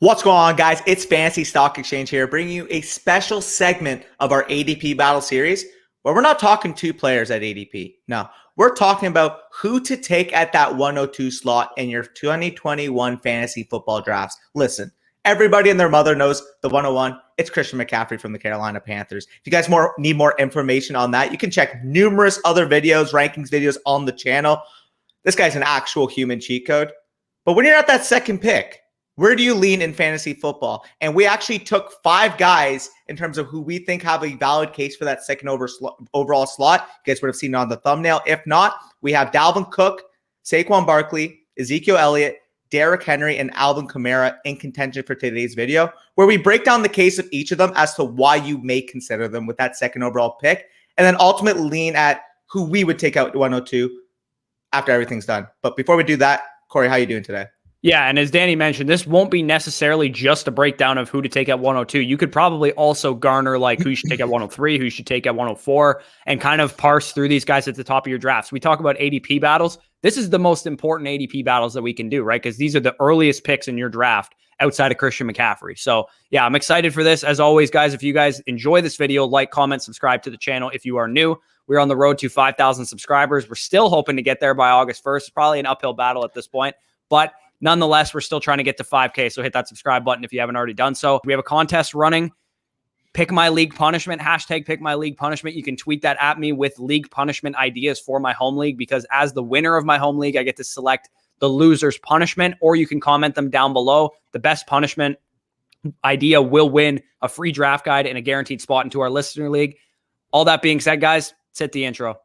What's going on, guys? It's Fantasy Stock Exchange here, bringing you a special segment of our ADP Battle Series where we're not talking two players at ADP. No, we're talking about who to take at that 102 slot in your 2021 fantasy football drafts. Listen, everybody and their mother knows the 101. It's Christian McCaffrey from the Carolina Panthers. If you guys need more information on that, you can check numerous other videos, rankings videos on the channel. This guy's an actual human cheat code. But when you're at that second pick, where do you lean in fantasy football? And we actually took 5 guys in terms of who we think have a valid case for that second overall slot. You guys would have seen it on the thumbnail. If not, we have Dalvin Cook, Saquon Barkley, Ezekiel Elliott, Derrick Henry, and Alvin Kamara in contention for today's video, where we break down the case of each of them as to why you may consider them with that second overall pick, and then ultimately lean at who we would take out at 102 after everything's done. But before we do that, Corey, how are you doing today? Yeah, and as Danny mentioned, this won't be necessarily just a breakdown of who to take at 102. You could probably also garner like who you should take at 103, who you should take at 104, and kind of parse through these guys at the top of your drafts. We talk about ADP battles. This is the most important ADP battles that we can do, right? Because these are the earliest picks in your draft outside of Christian McCaffrey. So yeah, I'm excited for this. As always, guys, if you guys enjoy this video, like, comment, subscribe to the channel. If you are new, we're on the road to 5,000 subscribers. We're still hoping to get there by August 1st. It's probably an uphill battle at this point, but nonetheless, we're still trying to get to 5K, so hit that subscribe button if you haven't already done so. We have a contest running. Pick My League Punishment, hashtag Pick My League Punishment. You can tweet that at me with league punishment ideas for my home league, because as the winner of my home league, I get to select the loser's punishment, or you can comment them down below. The best punishment idea will win a free draft guide and a guaranteed spot into our listener league. All that being said, guys, let's hit the intro.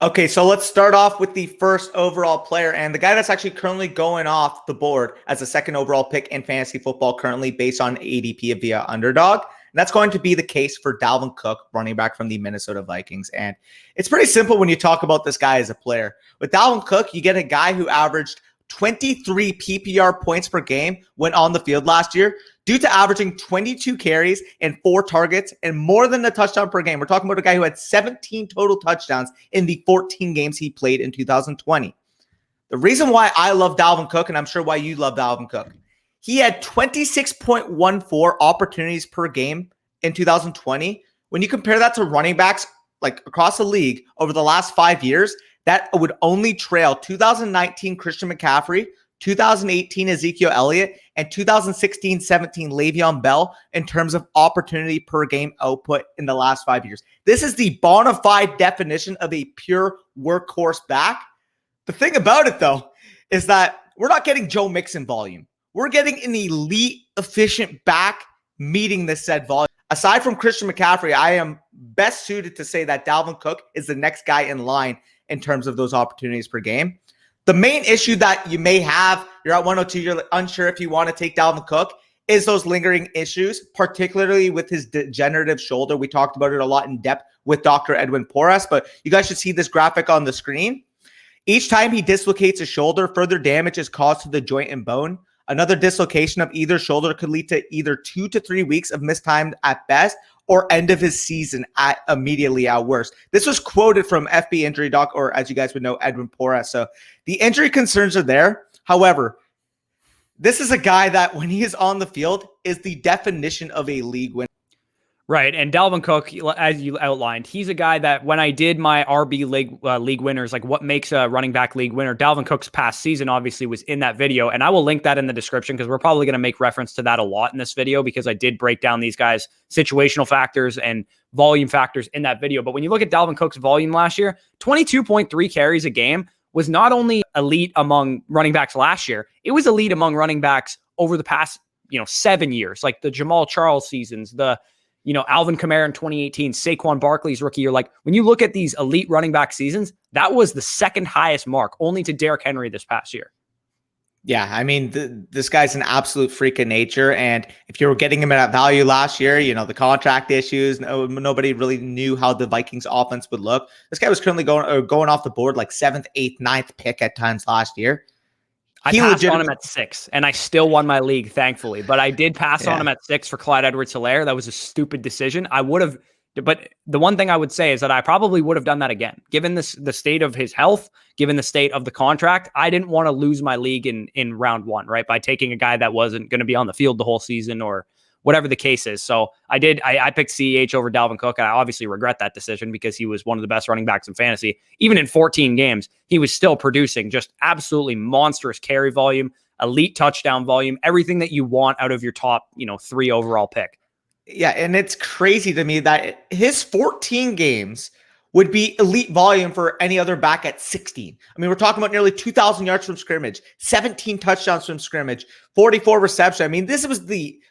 Okay, so let's start off with the first overall player, and the guy that's actually currently going off the board as a second overall pick in fantasy football currently based on ADP via Underdog. And that's going to be the case for Dalvin Cook, running back from the Minnesota Vikings. And it's pretty simple when you talk about this guy as a player. With Dalvin Cook, you get a guy who averaged 23 PPR points per game when on the field last year, due to averaging 22 carries and 4 targets and more than a touchdown per game. We're talking about a guy who had 17 total touchdowns in the 14 games he played in 2020. The reason why I love Dalvin Cook, and I'm sure why you love Dalvin Cook, he had 26.14 opportunities per game in 2020. When you compare that to running backs like across the league over the last 5 years, that would only trail 2019 Christian McCaffrey, 2018 Ezekiel Elliott, and 2016-17 Le'Veon Bell in terms of opportunity per game output in the last 5 years. This is the bona fide definition of a pure workhorse back. The thing about it, though, is that we're not getting Joe Mixon volume. We're getting an elite, efficient back meeting this said volume. Aside from Christian McCaffrey, I am best suited to say that Dalvin Cook is the next guy in line in terms of those opportunities per game. The main issue that you may have, you're at 102, you're unsure if you want to take Dalvin Cook, is those lingering issues, particularly with his degenerative shoulder. We talked about it a lot in depth with Dr. Edwin Porras, but you guys should see this graphic on the screen. Each time he dislocates his shoulder, further damage is caused to the joint and bone. Another dislocation of either shoulder could lead to either 2 to 3 weeks of missed time at best, or end of his season immediately at worst. This was quoted from FB Injury Doc, or as you guys would know, Edwin Porras. So the injury concerns are there. However, this is a guy that when he is on the field is the definition of a league winner. Right, and Dalvin Cook, as you outlined, he's a guy that when I did my RB league winners, like what makes a running back league winner, Dalvin Cook's past season obviously was in that video, and I will link that in the description because we're probably going to make reference to that a lot in this video because I did break down these guys' situational factors and volume factors in that video. But when you look at Dalvin Cook's volume last year, 22.3 carries a game was not only elite among running backs last year, it was elite among running backs over the past 7 years, like the Jamal Charles seasons, the Alvin Kamara in 2018, Saquon Barkley's rookie year. Like when you look at these elite running back seasons, that was the second highest mark, only to Derrick Henry this past year. Yeah, I mean, this guy's an absolute freak of nature. And if you were getting him at value last year, the contract issues, nobody really knew how the Vikings offense would look. This guy was currently going off the board like 7th, 8th, 9th pick at times last year. I passed on him at 6, and I still won my league, thankfully. But I did pass on him at 6 for Clyde Edwards-Helaire. That was a stupid decision. I would have, but the one thing I would say is that I probably would have done that again. Given the state of his health, given the state of the contract, I didn't want to lose my league in round 1, right? By taking a guy that wasn't going to be on the field the whole season or whatever the case is. So I picked CEH over Dalvin Cook. And I obviously regret that decision because he was one of the best running backs in fantasy. Even in 14 games, he was still producing just absolutely monstrous carry volume, elite touchdown volume, everything that you want out of your top, 3 overall pick. Yeah. And it's crazy to me that his 14 games would be elite volume for any other back at 16. I mean, we're talking about nearly 2,000 yards from scrimmage, 17 touchdowns from scrimmage, 44 receptions. I mean, this was the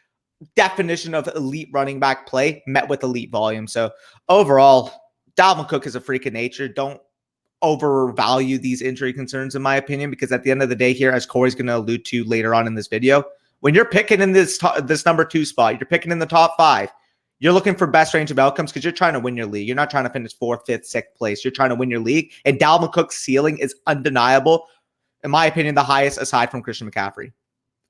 definition of elite running back play met with elite volume. So overall, Dalvin Cook is a freak of nature. Don't overvalue these injury concerns, in my opinion, because at the end of the day here, as Corey's going to allude to later on in this video, when you're picking in this number 2 spot, you're picking in the top 5, you're looking for best range of outcomes because you're trying to win your league. You're not trying to finish 4th, 5th, 6th place. You're trying to win your league. And Dalvin Cook's ceiling is undeniable. In my opinion, the highest aside from Christian McCaffrey.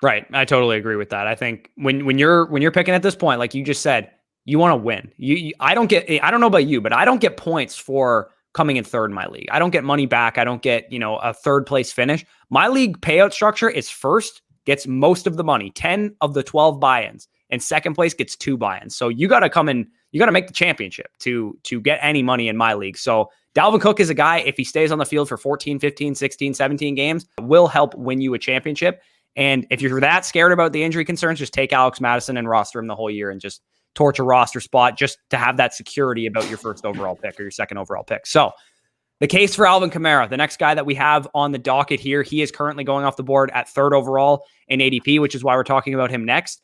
Right. I totally agree with that. I think when you're picking at this point, like you just said, you want to win. I don't know about you, but I don't get points for coming in 3rd in my league. I don't get money back. I don't get, a 3rd place finish. My league payout structure is 1st gets most of the money, 10 of the 12 buy-ins, and 2nd place gets 2 buy-ins. So you got to come in, you got to make the championship to get any money in my league. So Dalvin Cook is a guy, if he stays on the field for 14, 15, 16, 17 games, will help win you a championship. And if you're that scared about the injury concerns, just take Alex Madison and roster him the whole year and just torch a roster spot just to have that security about your 1st overall pick or your 2nd overall pick. So the case for Alvin Kamara, the next guy that we have on the docket here, he is currently going off the board at 3rd overall in ADP, which is why we're talking about him next.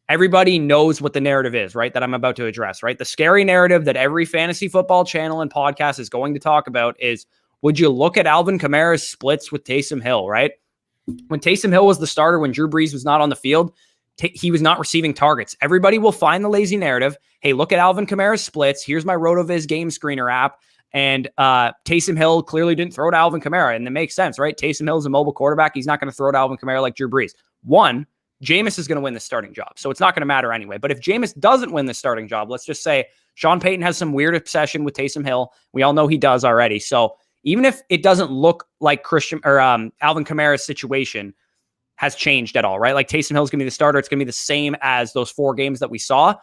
Everybody knows what the narrative is, right? That I'm about to address, right? The scary narrative that every fantasy football channel and podcast is going to talk about is, would you look at Alvin Kamara's splits with Taysom Hill, right? When Taysom Hill was the starter, when Drew Brees was not on the field, he was not receiving targets. Everybody will find the lazy narrative. Hey, look at Alvin Kamara's splits. Here's my RotoViz game screener app. And Taysom Hill clearly didn't throw to Alvin Kamara. And that makes sense, right? Taysom Hill is a mobile quarterback. He's not going to throw to Alvin Kamara like Drew Brees. One, Jameis is going to win the starting job. So it's not going to matter anyway. But if Jameis doesn't win the starting job, let's just say Sean Payton has some weird obsession with Taysom Hill. We all know he does already. So even if it doesn't look like Christian or Alvin Kamara's situation has changed at all, right? Like Taysom Hill is going to be the starter. It's going to be the same as those 4 games that we saw.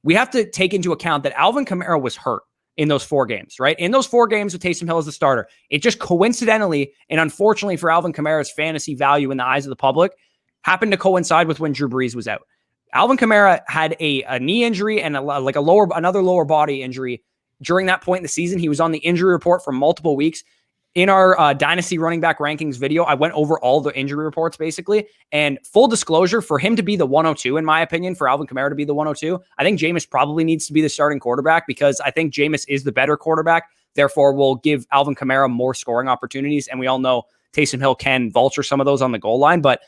We have to take into account that Alvin Kamara was hurt in those 4 games, right? In those 4 games with Taysom Hill as the starter, it just coincidentally and unfortunately for Alvin Kamara's fantasy value in the eyes of the public happened to coincide with when Drew Brees was out. Alvin Kamara had a knee injury and another lower body injury during that point in the season. He was on the injury report for multiple weeks. In our Dynasty running back rankings video, I went over all the injury reports basically. And full disclosure, for him to be the 102, in my opinion, for Alvin Kamara to be the 102, I think Jameis probably needs to be the starting quarterback because I think Jameis is the better quarterback. Therefore, we'll give Alvin Kamara more scoring opportunities. And we all know Taysom Hill can vulture some of those on the goal line. But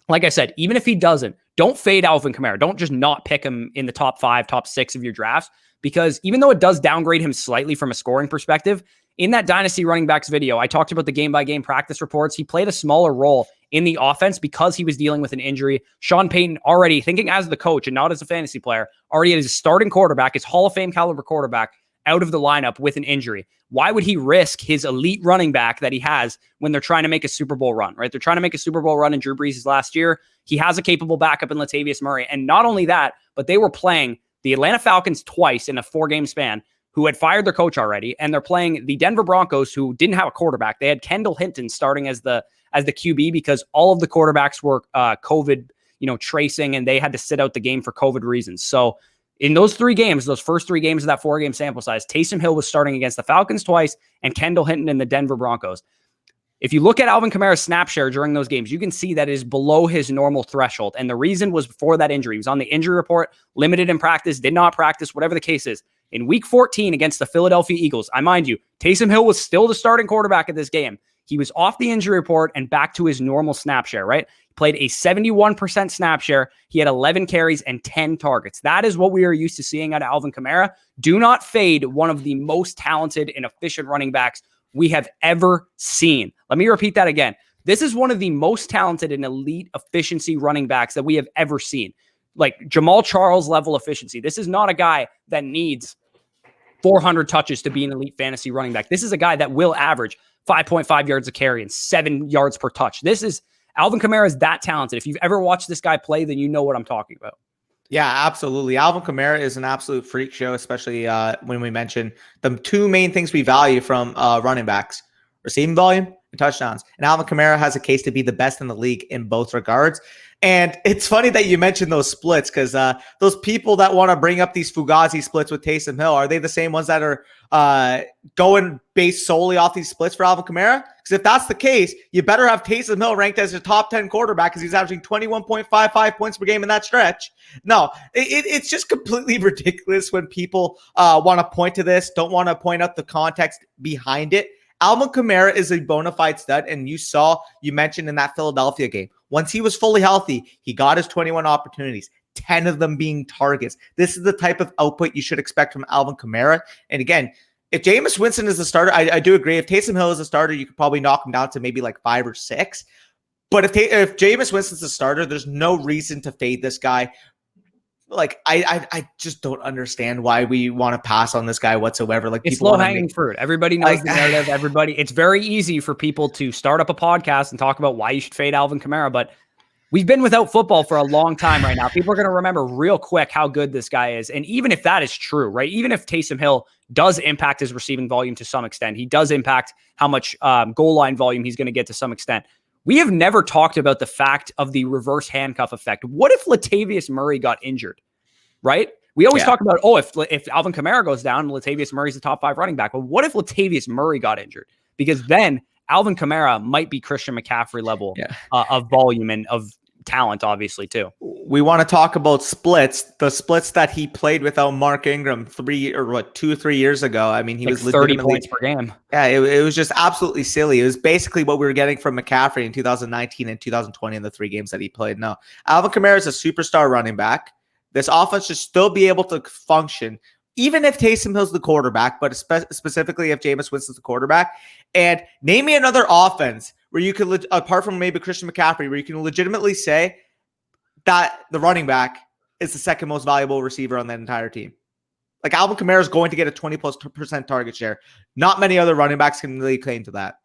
like I said, even if he doesn't, don't fade Alvin Kamara. Don't just not pick him in the top 5, top 6 of your drafts. Because even though it does downgrade him slightly from a scoring perspective, in that Dynasty running backs video, I talked about the game-by-game practice reports. He played a smaller role in the offense because he was dealing with an injury. Sean Payton already, thinking as the coach and not as a fantasy player, already had his starting quarterback, his Hall of Fame caliber quarterback, out of the lineup with an injury. Why would he risk his elite running back that he has when they're trying to make a Super Bowl run, right? They're trying to make a Super Bowl run in Drew Brees' last year. He has a capable backup in Latavius Murray. And not only that, but they were playing the Atlanta Falcons twice in a 4-game span, who had fired their coach already, and they're playing the Denver Broncos, who didn't have a quarterback. They had Kendall Hinton starting as the QB because all of the quarterbacks were COVID, tracing, and they had to sit out the game for COVID reasons. So in those 3 games, those first 3 games of that 4-game sample size, Taysom Hill was starting against the Falcons twice and Kendall Hinton in the Denver Broncos. If you look at Alvin Kamara's snap share during those games, you can see that it is below his normal threshold. And the reason was before that injury. He was on the injury report, limited in practice, did not practice, whatever the case is. In week 14 against the Philadelphia Eagles, I mind you, Taysom Hill was still the starting quarterback at this game. He was off the injury report and back to his normal snap share, right? He played a 71% snap share. He had 11 carries and 10 targets. That is what we are used to seeing out of Alvin Kamara. Do not fade one of the most talented and efficient running backs we have ever seen. Let me repeat that again. This is one of the most talented and elite efficiency running backs that we have ever seen. Like Jamal Charles level efficiency. This is not a guy that needs 400 touches to be an elite fantasy running back. This is a guy that will average 5.5 yards a carry and 7 yards per touch. Alvin Kamara is that talented. If you've ever watched this guy play, then you know what I'm talking about. Yeah, absolutely. Alvin Kamara is an absolute freak show, especially when we mention the two main things we value from running backs: receiving volume and touchdowns. And Alvin Kamara has a case to be the best in the league in both regards. And it's funny that you mentioned those splits, because those people that want to bring up these Fugazi splits with Taysom Hill, are they the same ones that are going based solely off these splits for Alvin Kamara? Because if that's the case, you better have Taysom Hill ranked as a top 10 quarterback, because he's averaging 21.55 points per game in that stretch. No, it's just completely ridiculous when people want to point to this, don't want to point out the context behind it. Alvin Kamara is a bona fide stud, and you mentioned in that Philadelphia game, once he was fully healthy, he got his 21 opportunities, 10 of them being targets. This is the type of output you should expect from Alvin Kamara. And again, if Jameis Winston is the starter, I do agree. If Taysom Hill is a starter, you could probably knock him down to maybe like 5 or 6. But if Jameis Winston's a starter, there's no reason to fade this guy. Like, I just don't understand why we want to pass on this guy whatsoever. Like, it's low-hanging fruit. Everybody knows the narrative. It's very easy for people to start up a podcast and talk about why you should fade Alvin Kamara, but we've been without football for a long time right now. People are going to remember real quick how good this guy is. And even if that is true, right? Even if Taysom Hill does impact his receiving volume to some extent, he does impact how much goal line volume he's going to get to some extent. We have never talked about the fact of the reverse handcuff effect. What if Latavius Murray got injured, right? We always talk about, if Alvin Kamara goes down, Latavius Murray's the top 5 running back. But what if Latavius Murray got injured? Because then Alvin Kamara might be Christian McCaffrey level of volume and of talent, obviously, too. We want to talk about splits. The splits that he played without Mark Ingram 2 or 3 years ago. I mean, he was 30 points per game. Yeah, it was just absolutely silly. It was basically what we were getting from McCaffrey in 2019 and 2020 in the 3 games that he played. No, Alvin Kamara is a superstar running back. This offense should still be able to function, even if Taysom Hill's the quarterback, but specifically if Jameis Winston's the quarterback. And name me another offense where you could, apart from maybe Christian McCaffrey, where you can legitimately say that the running back is the second most valuable receiver on that entire team. Like, Alvin Kamara is going to get a 20+% target share. Not many other running backs can really claim to that.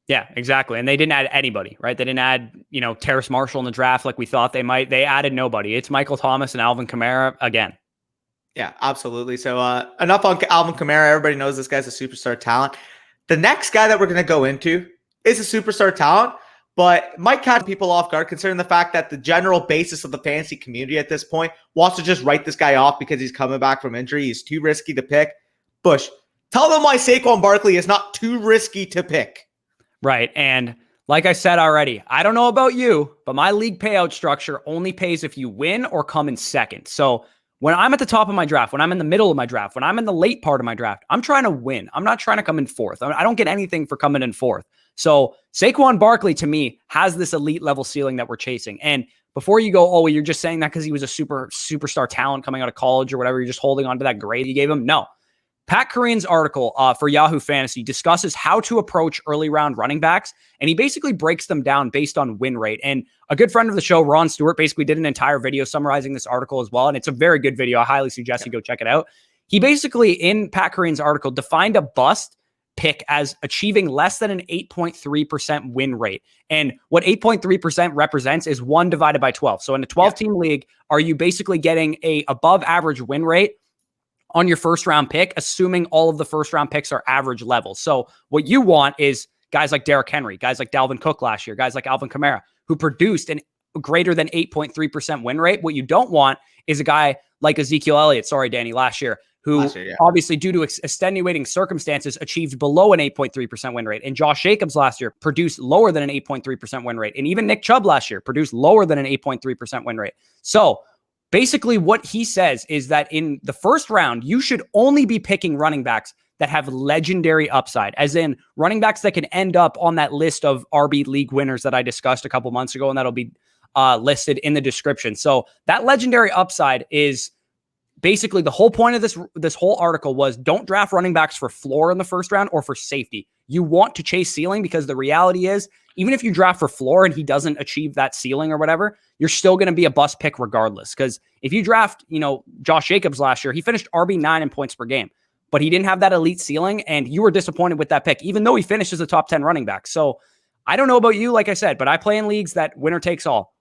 Yeah, exactly. And they didn't add anybody, right? They didn't add, Terrace Marshall in the draft like we thought they might. They added nobody. It's Michael Thomas and Alvin Kamara again. Yeah, absolutely. So enough on Alvin Kamara. Everybody knows this guy's a superstar talent. The next guy that we're going to go into is a superstar talent, but might catch people off guard considering the fact that the general basis of the fantasy community at this point wants to just write this guy off because he's coming back from injury. He's too risky to pick. Bush, tell them why Saquon Barkley is not too risky to pick. Right. And like I said already, I don't know about you, but my league payout structure only pays if you win or come in second. So when I'm at the top of my draft, when I'm in the middle of my draft, when I'm in the late part of my draft, I'm trying to win. I'm not trying to come in fourth. I don't get anything for coming in fourth. So Saquon Barkley, to me, has this elite level ceiling that we're chasing. And before you go, you're just saying that because he was a superstar talent coming out of college or whatever, you're just holding on to that grade you gave him. No. Pat Kareem's article for Yahoo Fantasy discusses how to approach early round running backs, and he basically breaks them down based on win rate. And a good friend of the show, Ron Stewart, basically did an entire video summarizing this article as well, and it's a very good video. I highly suggest you go check it out. He basically, in Pat Kareem's article, defined a bust pick as achieving less than an 8.3% win rate. And what 8.3% represents is 1 divided by 12. So in a 12-team league, are you basically getting a above average win rate on your first round pick, assuming all of the first round picks are average level? So what you want is guys like Derrick Henry, guys like Dalvin Cook last year, guys like Alvin Kamara, who produced an greater than 8.3% win rate. What you don't want is a guy like Ezekiel Elliott, last year, who obviously due to extenuating circumstances achieved below an 8.3% win rate. And Josh Jacobs last year produced lower than an 8.3% win rate. And even Nick Chubb last year produced lower than an 8.3% win rate. So basically, what he says is that in the first round, you should only be picking running backs that have legendary upside, as in running backs that can end up on that list of RB league winners that I discussed a couple months ago, and that'll be listed in the description. So that legendary upside is basically the whole point of this whole article was don't draft running backs for floor in the first round or for safety. You want to chase ceiling because the reality is even if you draft for floor and he doesn't achieve that ceiling or whatever, you're still going to be a bust pick regardless. Because if you draft, Josh Jacobs last year, he finished RB9 in points per game, but he didn't have that elite ceiling, and you were disappointed with that pick, even though he finished as a top 10 running back. So I don't know about you, like I said, but I play in leagues that winner takes all.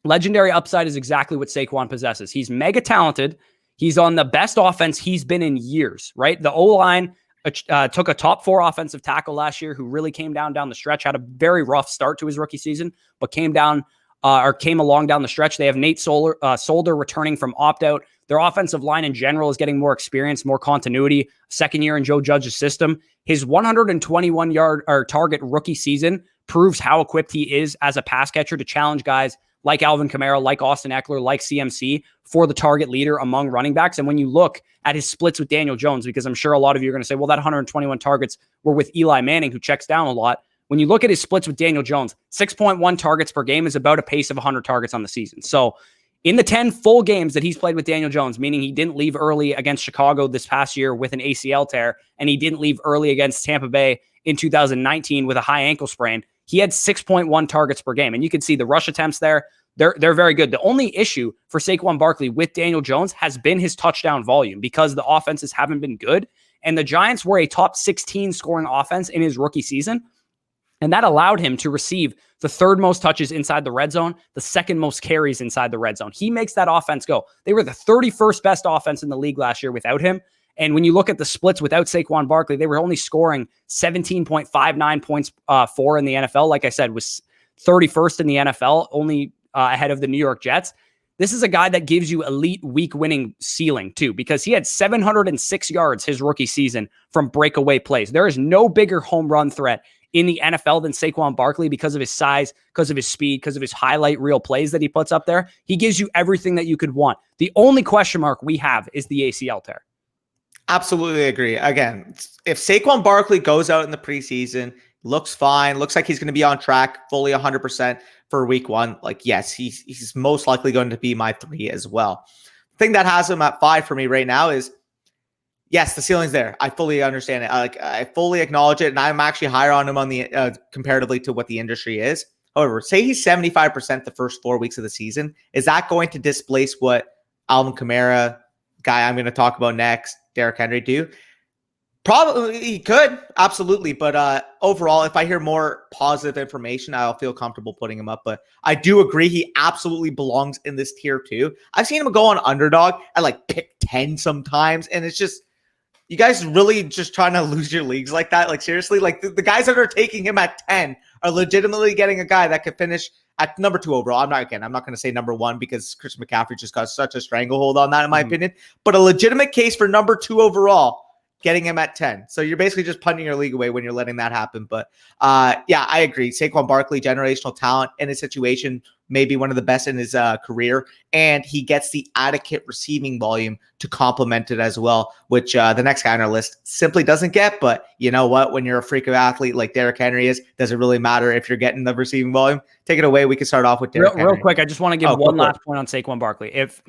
Legendary upside is exactly what Saquon possesses. He's mega talented. He's on the best offense he's been in years, right? The O-line took a top 4 offensive tackle last year who really came down the stretch, had a very rough start to his rookie season, but came along down the stretch. They have Nate Solder returning from opt-out. Their offensive line in general is getting more experience, more continuity. Second year in Joe Judge's system. His 121-yard or target rookie season proves how equipped he is as a pass catcher to challenge guys like Alvin Kamara, like Austin Eckler, like CMC for the target leader among running backs. And when you look at his splits with Daniel Jones, because I'm sure a lot of you are going to say, well, that 121 targets were with Eli Manning, who checks down a lot. When you look at his splits with Daniel Jones, 6.1 targets per game is about a pace of 100 targets on the season. So in the 10 full games that he's played with Daniel Jones, meaning he didn't leave early against Chicago this past year with an ACL tear, and he didn't leave early against Tampa Bay in 2019 with a high ankle sprain, he had 6.1 targets per game. And you can see the rush attempts there. They're very good. The only issue for Saquon Barkley with Daniel Jones has been his touchdown volume because the offenses haven't been good. And the Giants were a top 16 scoring offense in his rookie season. And that allowed him to receive the 3rd most touches inside the red zone, the 2nd most carries inside the red zone. He makes that offense go. They were the 31st best offense in the league last year without him. And when you look at the splits without Saquon Barkley, they were only scoring 17.59 points for in the NFL. Like I said, was 31st in the NFL, only ahead of the New York Jets. This is a guy that gives you elite week winning ceiling too, because he had 706 yards his rookie season from breakaway plays. There is no bigger home run threat in the NFL than Saquon Barkley because of his size, because of his speed, because of his highlight reel plays that he puts up there. He gives you everything that you could want. The only question mark we have is the ACL tear. Absolutely agree. Again, if Saquon Barkley goes out in the preseason, looks fine, looks like he's going to be on track fully 100% for week 1, like, yes, he's most likely going to be my 3 as well. The thing that has him at 5 for me right now is, yes, the ceiling's there. I fully understand it. I fully acknowledge it, and I'm actually higher on him on the comparatively to what the industry is. However, say he's 75% the first 4 weeks of the season. Is that going to displace what Alvin Kamara, guy I'm going to talk about next, Derrick Henry do? Probably he could, absolutely. But overall, if I hear more positive information, I'll feel comfortable putting him up. But I do agree he absolutely belongs in this tier too. I've seen him go on Underdog at like pick 10 sometimes. And it's just, you guys really just trying to lose your leagues like that? Like seriously, like the guys that are taking him at 10 are legitimately getting a guy that could finish at number 2 overall. I'm not going to say number 1 because Christian McCaffrey just got such a stranglehold on that in my opinion. But a legitimate case for number 2 overall, getting him at 10. So you're basically just punting your league away when you're letting that happen. But yeah, I agree. Saquon Barkley, generational talent in a situation, maybe one of the best in his career. And he gets the adequate receiving volume to complement it as well, which the next guy on our list simply doesn't get. But you know what? When you're a freak of athlete like Derrick Henry is, does it really matter if you're getting the receiving volume? Take it away. We can start off with Derrick Henry. Real quick, I just want to give one last point on Saquon Barkley. If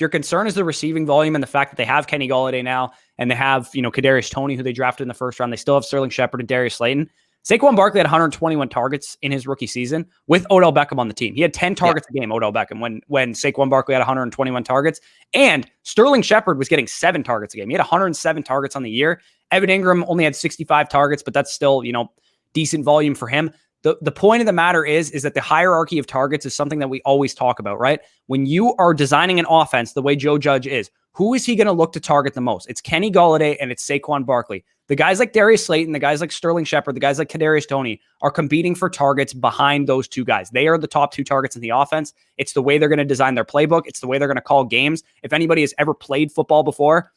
your concern is the receiving volume and the fact that they have Kenny Golladay now and they have, Kadarius Toney, who they drafted in the first round, they still have Sterling Shepard and Darius Slayton. Saquon Barkley had 121 targets in his rookie season with Odell Beckham on the team. He had 10 targets a game, Odell Beckham, when Saquon Barkley had 121 targets. And Sterling Shepard was getting 7 targets a game. He had 107 targets on the year. Evan Ingram only had 65 targets, but that's still, decent volume for him. The point of the matter is that the hierarchy of targets is something that we always talk about, right? When you are designing an offense the way Joe Judge is, who is he going to look to target the most? It's Kenny Golladay and it's Saquon Barkley. The guys like Darius Slayton, the guys like Sterling Shepard, the guys like Kadarius Toney are competing for targets behind those 2 guys. They are the top 2 targets in the offense. It's the way they're going to design their playbook. It's the way they're going to call games. If anybody has ever played football before,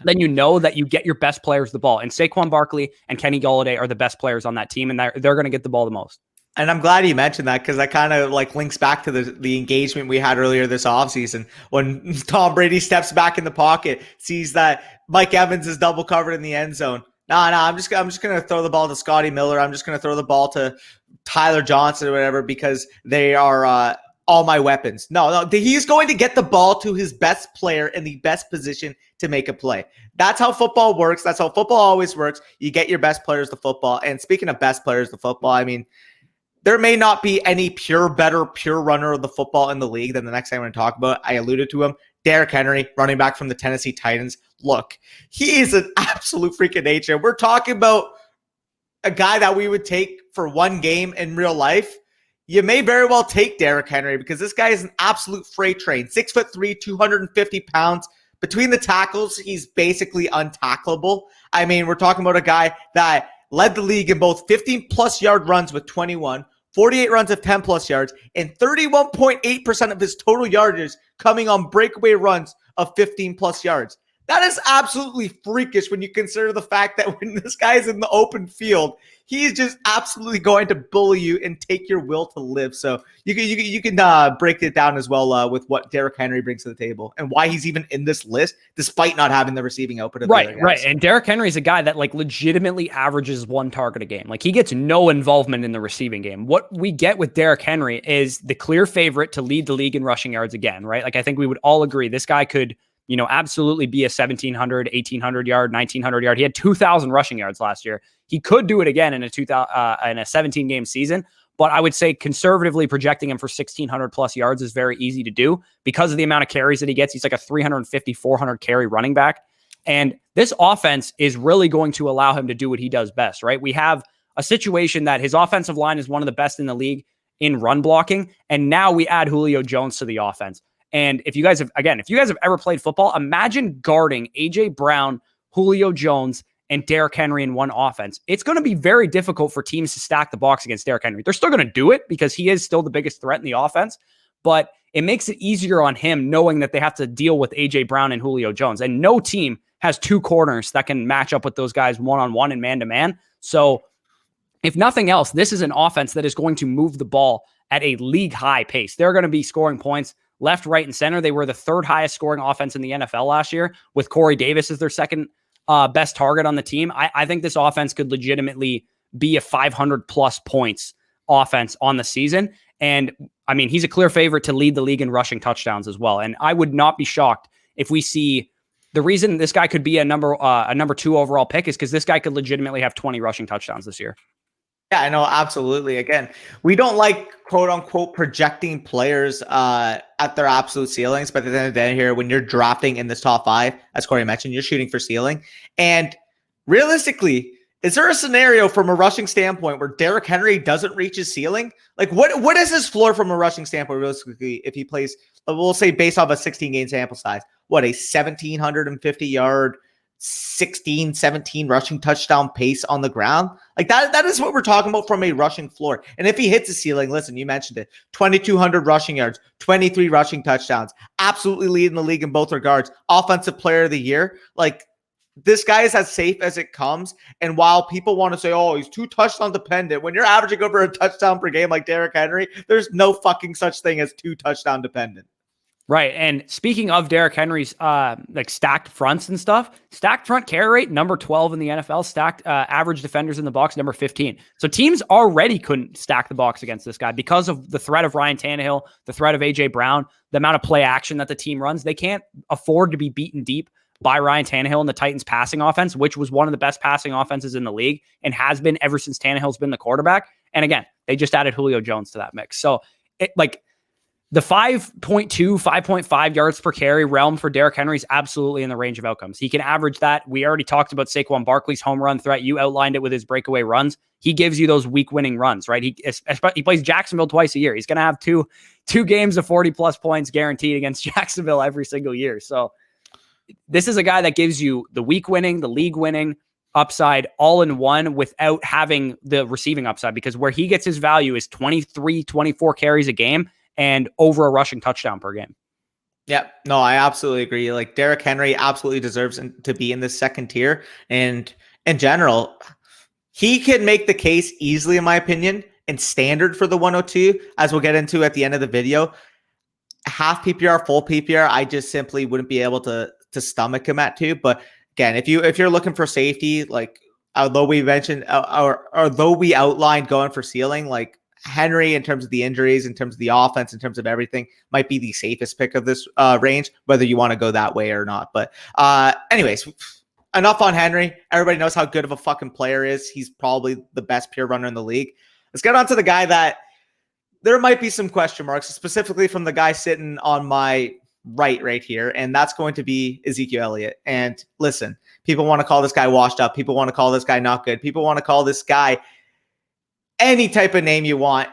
then you know that you get your best players the ball. And Saquon Barkley and Kenny Golladay are the best players on that team, and they're going to get the ball the most. And I'm glad you mentioned that because that kind of like links back to the engagement we had earlier this offseason when Tom Brady steps back in the pocket, sees that Mike Evans is double covered in the end zone. I'm just going to throw the ball to Scotty Miller. I'm just going to throw the ball to Tyler Johnson or whatever because they are all my weapons. No, he's going to get the ball to his best player in the best position to make a play. That's how football works. That's how football always works. You get your best players the football. And speaking of best players the football, I mean, there may not be any better pure runner of the football in the league than the next guy I'm going to talk about. I alluded to him. Derrick Henry, running back from the Tennessee Titans. Look, he is an absolute freak of nature. We're talking about a guy that we would take for one game in real life. You may very well take Derrick Henry because this guy is an absolute freight train. 6'3", 250 pounds. Between the tackles, he's basically untackleable. I mean, we're talking about a guy that led the league in both 15-plus yard runs with 21, 48 runs of 10-plus yards, and 31.8% of his total yardage coming on breakaway runs of 15-plus yards. That is absolutely freakish when you consider the fact that when this guy is in the open field, he is just absolutely going to bully you and take your will to live. So you can break it down as well with what Derrick Henry brings to the table and why he's even in this list, despite not having the receiving output of the other guys. Right. And Derrick Henry is a guy that like legitimately averages one target a game. Like he gets no involvement in the receiving game. What we get with Derrick Henry is the clear favorite to lead the league in rushing yards again, right? Like I think we would all agree this guy could, absolutely be a 1,700, 1,800 yard, 1,900 yard. He had 2,000 rushing yards last year. He could do it again in a 17 game season, but I would say conservatively projecting him for 1,600 plus yards is very easy to do because of the amount of carries that he gets. He's like a 350, 400 carry running back. And this offense is really going to allow him to do what he does best, right? We have a situation that his offensive line is one of the best in the league in run blocking. And now we add Julio Jones to the offense. And if you guys have ever played football, imagine guarding AJ Brown, Julio Jones, and Derrick Henry in one offense. It's going to be very difficult for teams to stack the box against Derrick Henry. They're still going to do it because he is still the biggest threat in the offense, but it makes it easier on him knowing that they have to deal with AJ Brown and Julio Jones. And no team has two corners that can match up with those guys one-on-one and man-to-man. So if nothing else, this is an offense that is going to move the ball at a league-high pace. They're going to be scoring points left, right, and center. They were the third highest scoring offense in the NFL last year with Corey Davis as their second best target on the team. I think this offense could legitimately be a 500 plus points offense on the season. And I mean, he's a clear favorite to lead the league in rushing touchdowns as well. And I would not be shocked if we see the reason this guy could be a number 2 overall pick is because this guy could legitimately have 20 rushing touchdowns this year. Yeah, I know. Absolutely. Again, we don't like quote unquote projecting players at their absolute ceilings. But at the end of the day here, when you're drafting in this top 5, as Corey mentioned, you're shooting for ceiling. And realistically, is there a scenario from a rushing standpoint where Derrick Henry doesn't reach his ceiling? Like what is his floor from a rushing standpoint realistically if he plays, we'll say based off a 16 game sample size, what a 1,750 yard, 16, 17 rushing touchdown pace on the ground? Like that is what we're talking about from a rushing floor. And if he hits the ceiling, listen, you mentioned it, 2,200 rushing yards, 23 rushing touchdowns, absolutely leading the league in both regards, offensive player of the year. Like this guy is as safe as it comes. And while people want to say, oh, he's too touchdown dependent, when you're averaging over a touchdown per game like Derrick Henry, there's no fucking such thing as 2 touchdown dependent. Right. And speaking of Derrick Henry's like stacked fronts and stuff, stacked front carry rate, number 12 in the NFL, stacked average defenders in the box, number 15. So teams already couldn't stack the box against this guy because of the threat of Ryan Tannehill, the threat of AJ Brown, the amount of play action that the team runs. They can't afford to be beaten deep by Ryan Tannehill and the Titans passing offense, which was one of the best passing offenses in the league and has been ever since Tannehill's been the quarterback. And again, they just added Julio Jones to that mix. So the 5.2, 5.5 yards per carry realm for Derrick Henry is absolutely in the range of outcomes. He can average that. We already talked about Saquon Barkley's home run threat. You outlined it with his breakaway runs. He gives you those week winning runs, right? He plays Jacksonville twice a year. He's going to have two games of 40 plus points guaranteed against Jacksonville every single year. So this is a guy that gives you the week winning, the league winning upside all in one without having the receiving upside, because where he gets his value is 23, 24 carries a game and over a rushing touchdown per game. Yeah, no, I absolutely agree. Like Derrick Henry absolutely deserves to be in this second tier. And in general, he can make the case easily, in my opinion, and standard for the 102, as we'll get into at the end of the video. Half PPR, full PPR, I just simply wouldn't be able to stomach him at 2. But again, if you're looking for safety, like although we mentioned or although we outlined going for ceiling, like Henry, in terms of the injuries, in terms of the offense, in terms of everything, might be the safest pick of this range, whether you want to go that way or not. But anyways, enough on Henry. Everybody knows how good of a fucking player is. He's probably the best pure runner in the league. Let's get on to the guy that there might be some question marks, specifically from the guy sitting on my right here, and that's going to be Ezekiel Elliott. And listen, people want to call this guy washed up. People want to call this guy not good. People want to call this guy any type of name you want.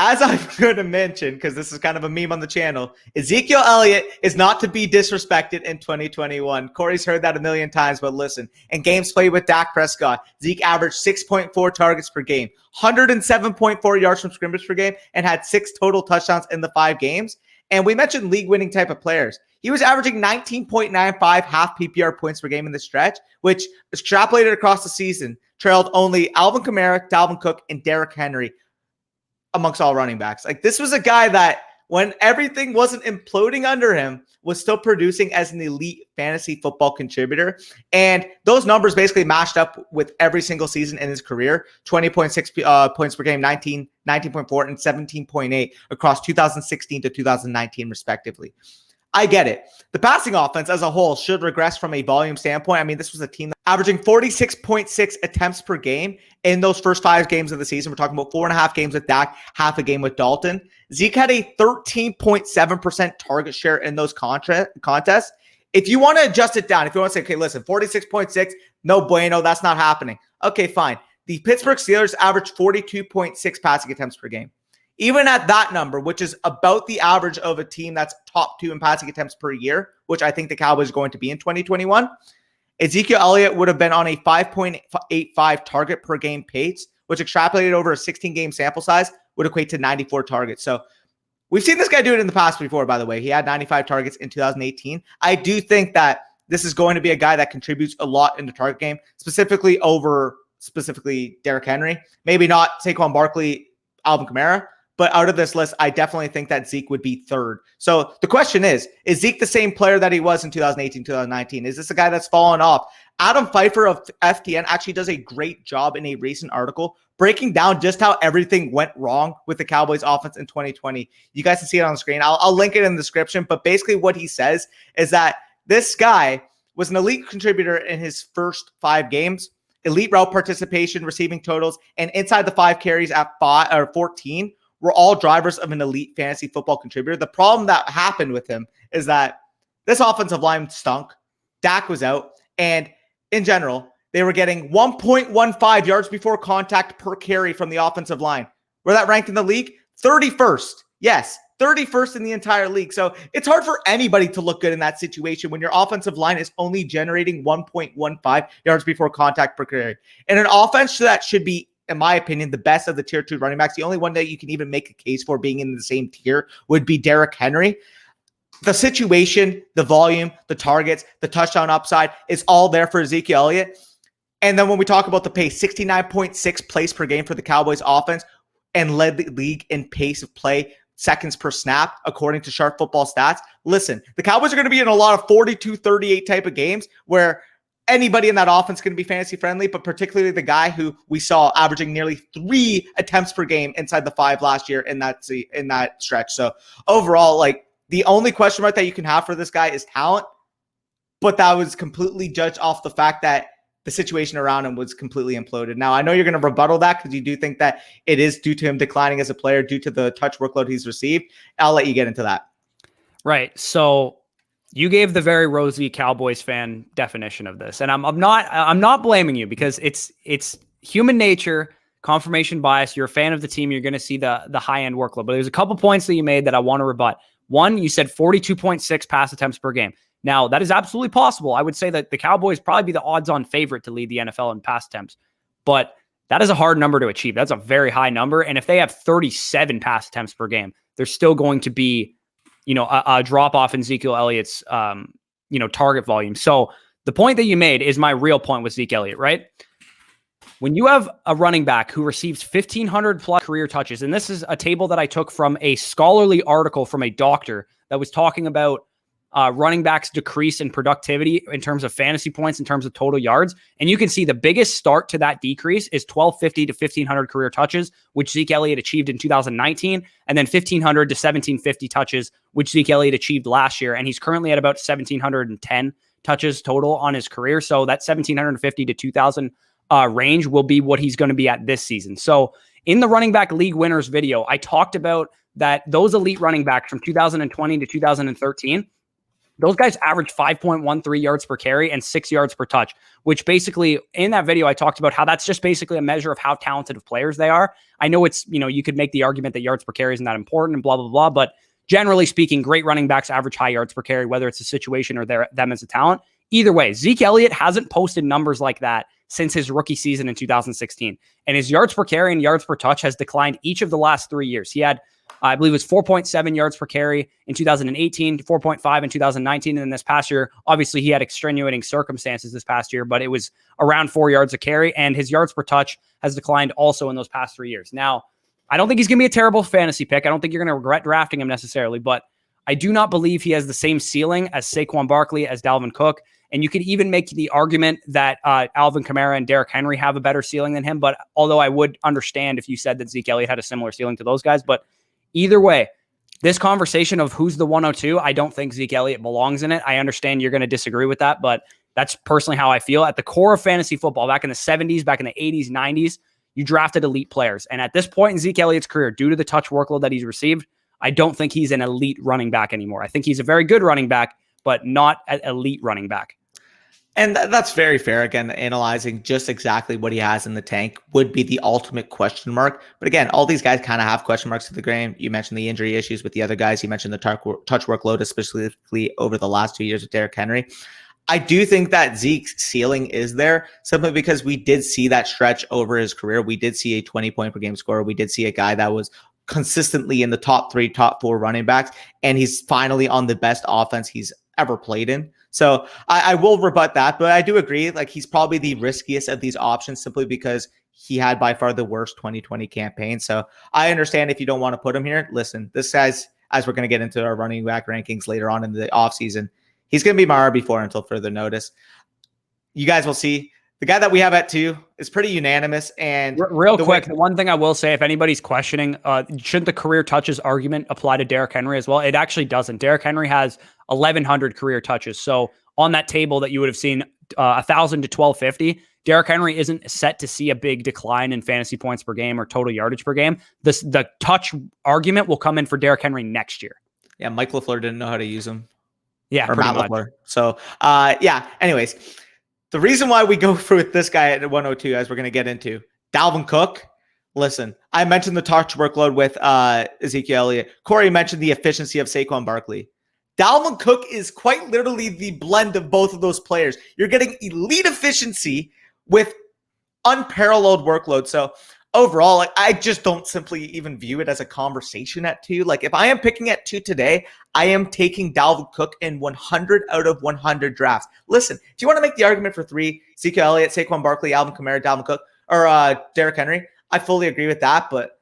As I'm going to mention, because this is kind of a meme on the channel, Ezekiel Elliott is not to be disrespected in 2021. Corey's heard that a million times, but listen, in games played with Dak Prescott, Zeke averaged 6.4 targets per game, 107.4 yards from scrimmage per game, and had 6 total touchdowns in the 5 games. And we mentioned league-winning type of players. He was averaging 19.95 half PPR points per game in the stretch, which extrapolated across the season, trailed only Alvin Kamara, Dalvin Cook, and Derrick Henry amongst all running backs. Like, this was a guy that, when everything wasn't imploding under him, was still producing as an elite fantasy football contributor. And those numbers basically matched up with every single season in his career: 20.6 points per game, 19.4, and 17.8 across 2016 to 2019, respectively. I get it. The passing offense as a whole should regress from a volume standpoint. I mean, this was a team averaging 46.6 attempts per game in those first 5 games of the season. We're talking about 4.5 games with Dak, half a game with Dalton. Zeke had a 13.7% target share in those contests. If you want to adjust it down, if you want to say, okay, listen, 46.6, no bueno, that's not happening. Okay, fine. The Pittsburgh Steelers averaged 42.6 passing attempts per game. Even at that number, which is about the average of a team that's top 2 in passing attempts per year, which I think the Cowboys are going to be in 2021, Ezekiel Elliott would have been on a 5.85 target per game pace, which extrapolated over a 16-game sample size would equate to 94 targets. So we've seen this guy do it in the past before, by the way. He had 95 targets in 2018. I do think that this is going to be a guy that contributes a lot in the target game, specifically Derrick Henry. Maybe not Saquon Barkley, Alvin Kamara. But out of this list, I definitely think that Zeke would be third. So the question is Zeke the same player that he was in 2018, 2019? Is this a guy that's fallen off? Adam Pfeiffer of FTN actually does a great job in a recent article breaking down just how everything went wrong with the Cowboys offense in 2020. You guys can see it on the screen. I'll link it in the description. But basically what he says is that this guy was an elite contributor in his first 5 games, elite route participation, receiving totals, and inside the 5 carries at 14 were all drivers of an elite fantasy football contributor. The problem that happened with him is that this offensive line stunk. Dak was out. And in general, they were getting 1.15 yards before contact per carry from the offensive line. Where that ranked in the league? 31st. Yes, 31st in the entire league. So it's hard for anybody to look good in that situation when your offensive line is only generating 1.15 yards before contact per carry. And an offense that should be, in my opinion, the best of the tier 2 running backs, the only one that you can even make a case for being in the same tier would be Derrick Henry. The situation, the volume, the targets, the touchdown upside is all there for Ezekiel Elliott. And then when we talk about the pace, 69.6 plays per game for the Cowboys offense and led the league in pace of play, seconds per snap, according to Sharp Football Stats. Listen, the Cowboys are going to be in a lot of 42-38 type of games where anybody in that offense can be fantasy friendly, but particularly the guy who we saw averaging nearly 3 attempts per game inside the 5 last year in that stretch. So overall, like, the only question mark that you can have for this guy is talent, but that was completely judged off the fact that the situation around him was completely imploded. Now, I know you're going to rebuttal that because you do think that it is due to him declining as a player due to the touch workload he's received. I'll let you get into that. Right. So you gave the very rosy Cowboys fan definition of this, and I'm not blaming you because it's human nature, confirmation bias. You're a fan of the team. You're going to see the high end workload. But there's a couple points that you made that I want to rebut. One, you said 42.6 pass attempts per game. Now, that is absolutely possible. I would say that the Cowboys probably be the odds-on favorite to lead the NFL in pass attempts, but that is a hard number to achieve. That's a very high number. And if they have 37 pass attempts per game, there's still going to be, a drop off in Ezekiel Elliott's, target volume. So the point that you made is my real point with Zeke Elliott, right? When you have a running back who receives 1,500 plus career touches, and this is a table that I took from a scholarly article from a doctor that was talking about running backs decrease in productivity in terms of fantasy points, in terms of total yards. And you can see the biggest start to that decrease is 1,250 to 1,500 career touches, which Zeke Elliott achieved in 2019, and then 1,500 to 1,750 touches, which Zeke Elliott achieved last year. And he's currently at about 1,710 touches total on his career. So that 1,750 to 2,000 range will be what he's going to be at this season. So In the running back league winners video, I talked about that those elite running backs from 2020 to 2013, those guys averaged 5.13 yards per carry and 6 yards per touch, which basically in that video, I talked about how that's just basically a measure of how talented of players they are. I know it's, you could make the argument that yards per carry isn't that important and blah, blah, blah. But generally speaking, great running backs average high yards per carry, whether it's a situation or them as a talent. Either way, Zeke Elliott hasn't posted numbers like that since his rookie season in 2016. And his yards per carry and yards per touch has declined each of the last 3 years. He had, I believe it was 4.7 yards per carry in 2018, 4.5 in 2019. And then this past year, obviously he had extenuating circumstances this past year, but it was around 4 yards a carry. And his yards per touch has declined also in those past 3 years. Now, I don't think he's going to be a terrible fantasy pick. I don't think you're going to regret drafting him necessarily, but I do not believe he has the same ceiling as Saquon Barkley, as Dalvin Cook. And you could even make the argument that Alvin Kamara and Derrick Henry have a better ceiling than him. But although I would understand if you said that Zeke Elliott had a similar ceiling to those guys, but either way, this conversation of who's the 102, I don't think Zeke Elliott belongs in it. I understand you're going to disagree with that, but that's personally how I feel. At the core of fantasy football, back in the 70s, back in the 80s, 90s, you drafted elite players. And at this point in Zeke Elliott's career, due to the touch workload that he's received, I don't think he's an elite running back anymore. I think he's a very good running back, but not an elite running back. And that's very fair. Again, analyzing just exactly what he has in the tank would be the ultimate question mark. But again, all these guys kind of have question marks to the game. You mentioned the injury issues with the other guys. You mentioned the touch workload, especially over the last 2 years with Derrick Henry. I do think that Zeke's ceiling is there simply because we did see that stretch over his career. We did see a 20-point per game scorer. We did see a guy that was consistently in the top 3, top 4 running backs, and he's finally on the best offense he's ever played in. So I will rebut that, but I do agree. Like, he's probably the riskiest of these options simply because he had by far the worst 2020 campaign. So I understand if you don't want to put him here. Listen, this guy's, as we're going to get into our running back rankings later on in the offseason, he's going to be my RB4 until further notice. You guys will see. The guy that we have at 2 is pretty unanimous. And real quick, the one thing I will say, if anybody's questioning, shouldn't the career touches argument apply to Derrick Henry as well? It actually doesn't. Derrick Henry has 1,100 career touches. So on that table that you would have seen 1,000 to 1,250, Derrick Henry isn't set to see a big decline in fantasy points per game or total yardage per game. The touch argument will come in for Derrick Henry next year. Yeah, Mike LaFleur didn't know how to use him. Yeah, or Matt LaFleur. So, yeah, anyways. The reason why we go through with this guy at 102, as we're going to get into, Dalvin Cook. Listen, I mentioned the touch workload with Ezekiel Elliott. Corey mentioned the efficiency of Saquon Barkley. Dalvin Cook is quite literally the blend of both of those players. You're getting elite efficiency with unparalleled workload. So overall, I just don't simply even view it as a conversation at 2. Like, if I am picking at 2 today, I am taking Dalvin Cook in 100 out of 100 drafts. Listen, do you want to make the argument for 3, Ezekiel Elliott, Saquon Barkley, Alvin Kamara, Dalvin Cook, or Derrick Henry? I fully agree with that, but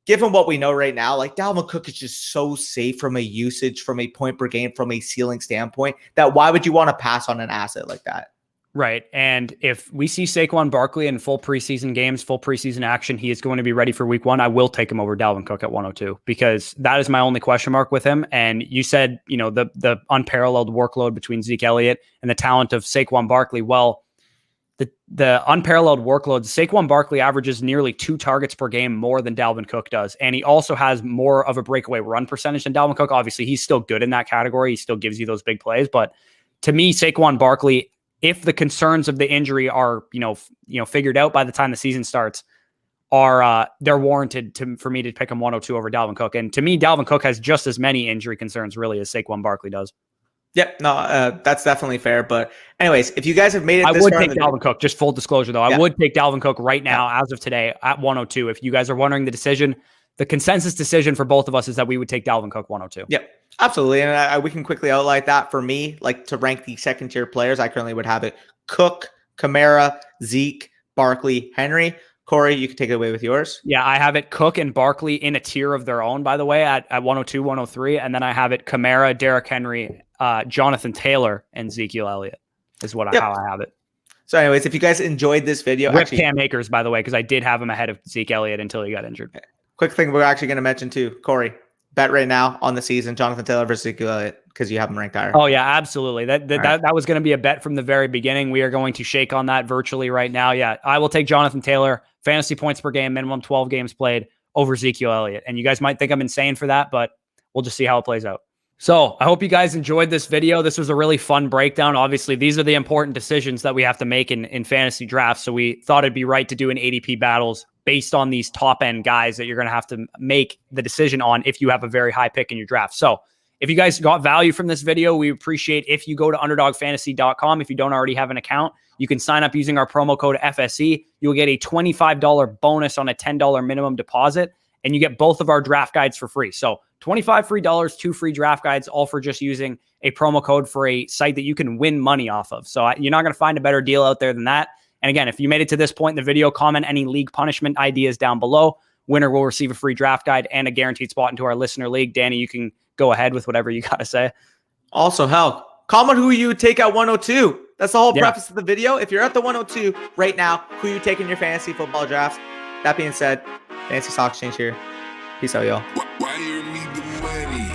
given what we know right now, like, Dalvin Cook is just so safe from a usage, from a point per game, from a ceiling standpoint, that why would you want to pass on an asset like that? Right. And if we see Saquon Barkley in full preseason games, full preseason action, he is going to be ready for week 1. I will take him over Dalvin Cook at 102 because that is my only question mark with him. And you said, the unparalleled workload between Zeke Elliott and the talent of Saquon Barkley. Well, the unparalleled workload, Saquon Barkley averages nearly 2 targets per game more than Dalvin Cook does. And he also has more of a breakaway run percentage than Dalvin Cook. Obviously, he's still good in that category. He still gives you those big plays. But to me, Saquon Barkley, if the concerns of the injury are, figured out by the time the season starts, they're warranted for me to pick him 102 over Dalvin Cook. And to me, Dalvin Cook has just as many injury concerns really as Saquon Barkley does. Yep. No, that's definitely fair. But anyways, if you guys have made it, I would take Dalvin Cook. Just full disclosure, though, yeah. I would take Dalvin Cook right now, as of today, at 102. If you guys are wondering the decision, the consensus decision for both of us is that we would take Dalvin Cook 102. Yep, absolutely. And we can quickly outline that. For me, like, to rank the second tier players, I currently would have it Cook, Kamara, Zeke, Barkley, Henry. Corey, you can take it away with yours. Yeah, I have it Cook and Barkley in a tier of their own, by the way, at 102, 103. And then I have it Kamara, Derrick Henry, Jonathan Taylor, and Ezekiel Elliott is how I have it. So anyways, if you guys enjoyed this video. Rip Cam Akers, by the way, because I did have him ahead of Zeke Elliott until he got injured. Quick thing we're actually going to mention too, Corey, bet right now on the season, Jonathan Taylor versus Ezekiel Elliott, because you have him ranked higher. Oh yeah, absolutely. That was going to be a bet from the very beginning. We are going to shake on that virtually right now. Yeah, I will take Jonathan Taylor fantasy points per game, minimum 12 games played over Ezekiel Elliott. And you guys might think I'm insane for that, but we'll just see how it plays out. So I hope you guys enjoyed this video. This was a really fun breakdown. Obviously, these are the important decisions that we have to make in fantasy drafts. So we thought it'd be right to do an ADP battles based on these top end guys that you're going to have to make the decision on if you have a very high pick in your draft. So if you guys got value from this video, we appreciate if you go to underdogfantasy.com. If you don't already have an account, you can sign up using our promo code FSE. You'll get a $25 bonus on a $10 minimum deposit, and you get both of our draft guides for free. So $25 free, 2 free draft guides, all for just using a promo code for a site that you can win money off of. So you're not going to find a better deal out there than that. And again, if you made it to this point in the video, comment any league punishment ideas down below. Winner will receive a free draft guide and a guaranteed spot into our listener league. Danny, you can go ahead with whatever you got to say. Also, hell, comment who you would take at 102. That's the whole preface of the video. If you're at the 102 right now, who you take in your fantasy football drafts? That being said, Fantasy Stock Exchange here. Peace out, y'all. Wire me the money.